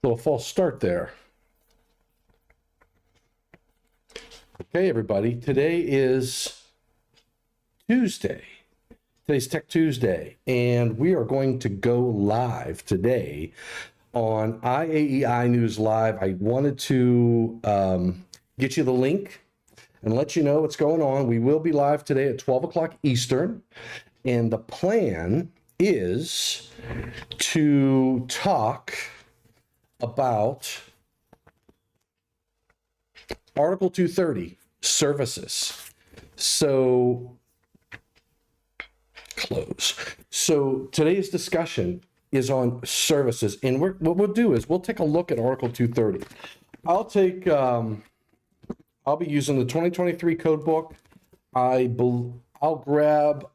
Little false start there. Okay, everybody, today is Tuesday. Today's Tech Tuesday, and we are going to go live today on IAEI News Live. I wanted to get you the link and let you know what's going on. We will be live today at 12 o'clock Eastern, and the plan is to talk about Article 230 services. So close. So today's discussion is on services, and what we'll do is we'll take a look at Article 230. I'll be using the 2023 code book. I'll grab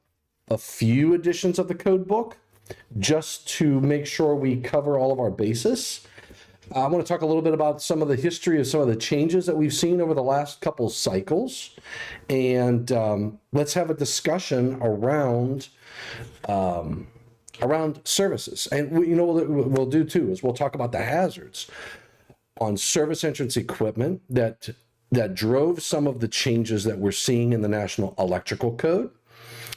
a few editions of the code book just to make sure we cover all of our bases. I want to talk a little bit about some of the history of some of the changes that we've seen over the last couple cycles, and let's have a discussion around services. And what we'll do too is we'll talk about the hazards on service entrance equipment that drove some of the changes that we're seeing in the National Electrical Code.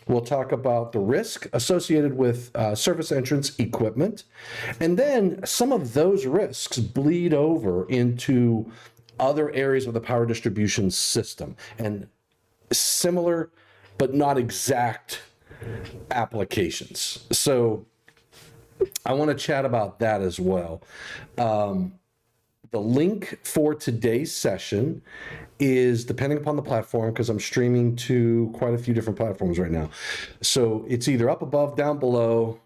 We'll talk about the risk associated with service entrance equipment. And then some of those risks bleed over into other areas of the power distribution system and similar but not exact applications. So I want to chat about that as well. The link for today's session is depending upon the platform, because I'm streaming to quite a few different platforms right now. So it's either up above, down below.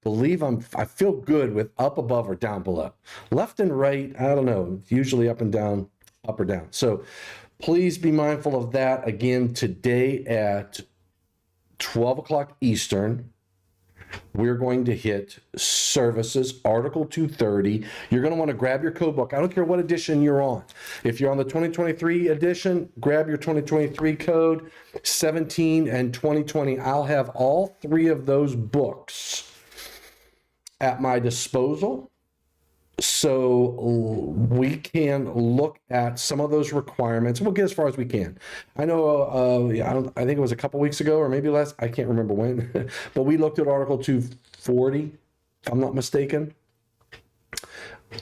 I feel good with up above or down below. Left and right, I don't know, usually up and down, up or down. So please be mindful of that. Again, today at 12 o'clock Eastern, we're going to hit services, Article 230. You're going to want to grab your code book. I don't care what edition you're on. If you're on the 2023 edition, grab your 2023 code, 17 and 2020. I'll have all three of those books at my disposal, so we can look at some of those requirements. We'll get as far as we can. I know, I think it was a couple weeks ago or maybe less. I can't remember when, but we looked at Article 240, if I'm not mistaken.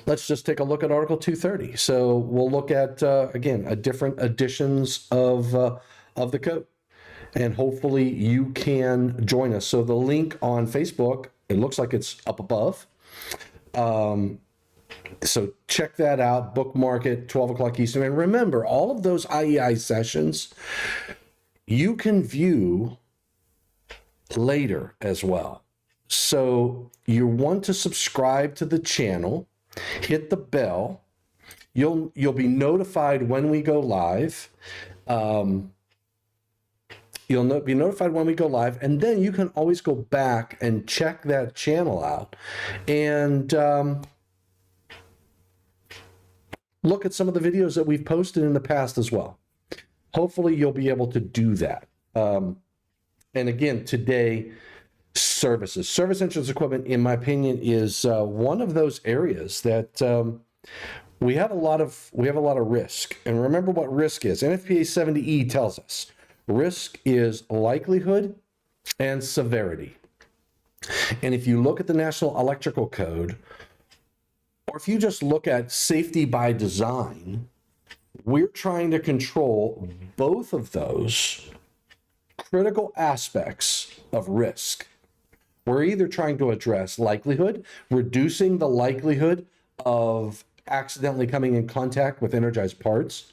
Let's just take a look at Article 230. So we'll look at, again, different editions of the code. And hopefully you can join us. So the link on Facebook, it looks like it's up above. So check that out, bookmark it, 12 o'clock Eastern. And remember, all of those IEI sessions, you can view later as well. So you want to subscribe to the channel, hit the bell. You'll be notified when we go live. You'll be notified when we go live, and then you can always go back and check that channel out and look at some of the videos that we've posted in the past as well. Hopefully you'll be able to do that. And again, today, service entrance equipment, in my opinion, is one of those areas that we have a lot of risk. And remember what risk is. NFPA 70E tells us risk is likelihood and severity. And if you look at the National Electrical Code, or if you just look at safety by design, we're trying to control both of those critical aspects of risk. We're either trying to address likelihood, reducing the likelihood of accidentally coming in contact with energized parts,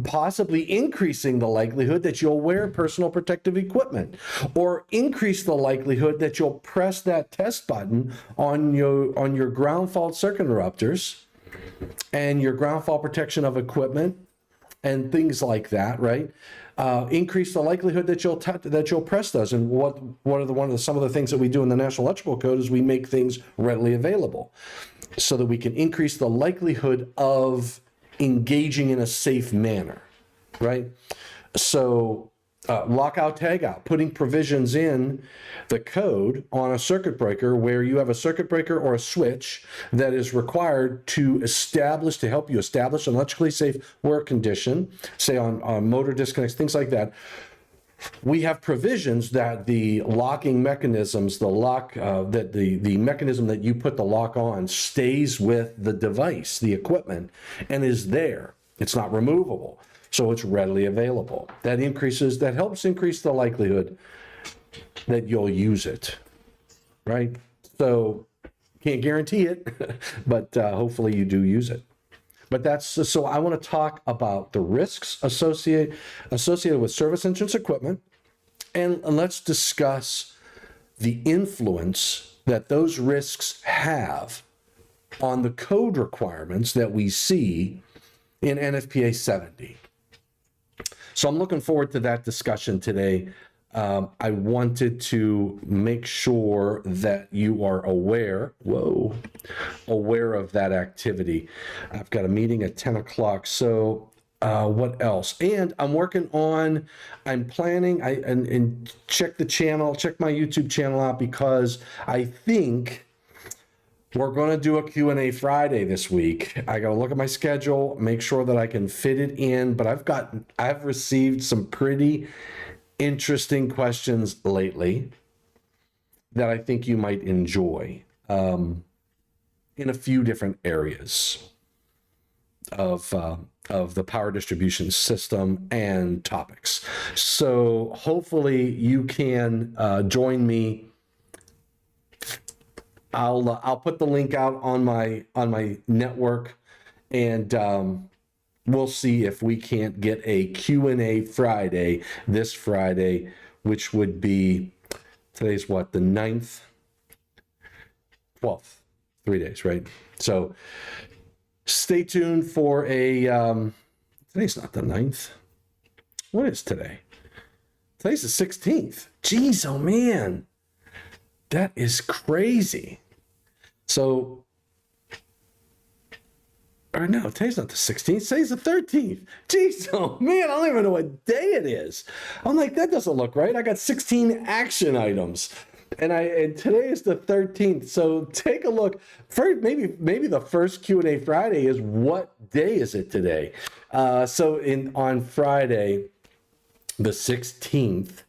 possibly increasing the likelihood that you'll wear personal protective equipment, or increase the likelihood that you'll press that test button on your ground fault circuit interrupters and your ground fault protection of equipment and things like that, right? Increase the likelihood that you'll press those. And some of the things that we do in the National Electrical Code is we make things readily available so that we can increase the likelihood of engaging in a safe manner, right? So lockout, tagout, putting provisions in the code on a circuit breaker where you have a circuit breaker or a switch that is required to help you establish an electrically safe work condition, say on motor disconnects, things like that. We have provisions that the locking mechanisms, that the mechanism that you put the lock on stays with the device, the equipment, and is there. It's not removable. So it's readily available. That helps increase the likelihood that you'll use it, right? So can't guarantee it, but hopefully you do use it. But so I want to talk about the risks associated with service entrance equipment, and let's discuss the influence that those risks have on the code requirements that we see in NFPA 70. So I'm looking forward to that discussion today. I wanted to make sure that you are aware of that activity. I've got a meeting at 10 o'clock. So what else? And I'm planning, and check my YouTube channel out, because I think we're going to do a Q&A Friday this week. I got to look at my schedule, make sure that I can fit it in, but I've received some pretty interesting questions lately that I think you might enjoy in a few different areas of the power distribution system and topics. So hopefully you can join me. I'll put the link out on my network, and we'll see if we can't get a Q&A Friday this Friday, which would be, today's what, the 9th? 12th, 3 days, right? So stay tuned for today's not the 9th. What is today? Today's the 16th. Jeez, oh man. That is crazy. So, or no, today's not the 16th, today's the 13th. Jeez, oh man, I don't even know what day it is. I'm like, that doesn't look right. I got 16 action items. And today is the 13th. So take a look. First, maybe the first Q&A Friday is, what day is it today? On Friday, the 16th,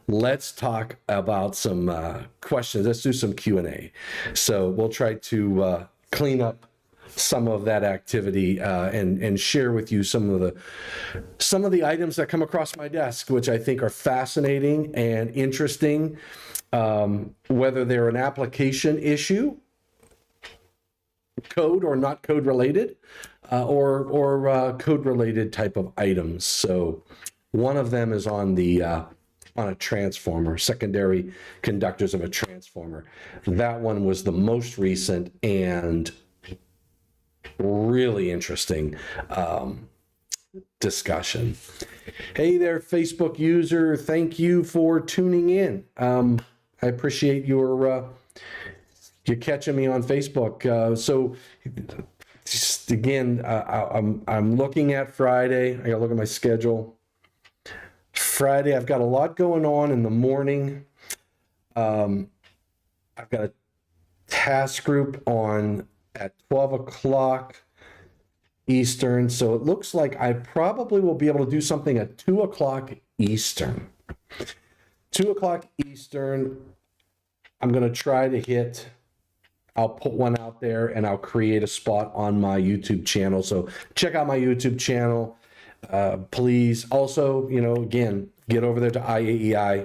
let's talk about some questions. Let's do some Q&A. So we'll try to clean up some of that activity and share with you some of the items that come across my desk, which I think are fascinating and interesting, whether they're an application issue, code or not code related, or code related type of items. So one of them is on a transformer, secondary conductors of a transformer. That one was the most recent and really interesting discussion. Hey there, Facebook user. Thank you for tuning in. I appreciate you catching me on Facebook. So just again, I'm looking at Friday. I gotta look at my schedule. Friday, I've got a lot going on in the morning. I've got a task group on at 12 o'clock Eastern. So it looks like I probably will be able to do something at 2 o'clock Eastern. 2 o'clock Eastern, I'm going to try to hit. I'll put one out there and I'll create a spot on my YouTube channel. So check out my YouTube channel. Please also, again, get over there to IAEI's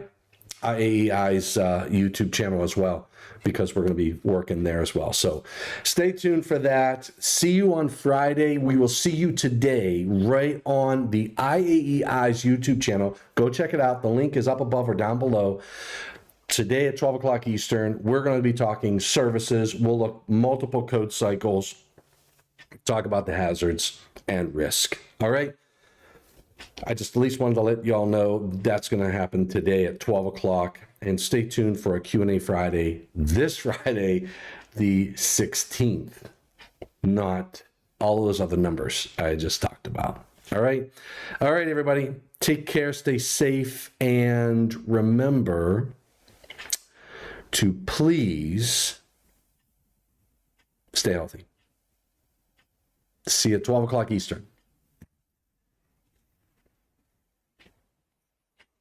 YouTube channel as well, because we're going to be working there as well. So stay tuned for that. See you on Friday. We will see you today right on the IAEI's YouTube channel. Go check it out. The link is up above or down below. Today at 12 o'clock Eastern, we're going to be talking services. We'll look multiple code cycles, talk about the hazards and risk. All right. I just at least wanted to let you all know that's going to happen today at 12 o'clock. And stay tuned for a Q&A Friday, this Friday, the 16th, not all of those other numbers I just talked about. All right. All right, everybody. Take care, stay safe, and remember to please stay healthy. See you at 12 o'clock Eastern.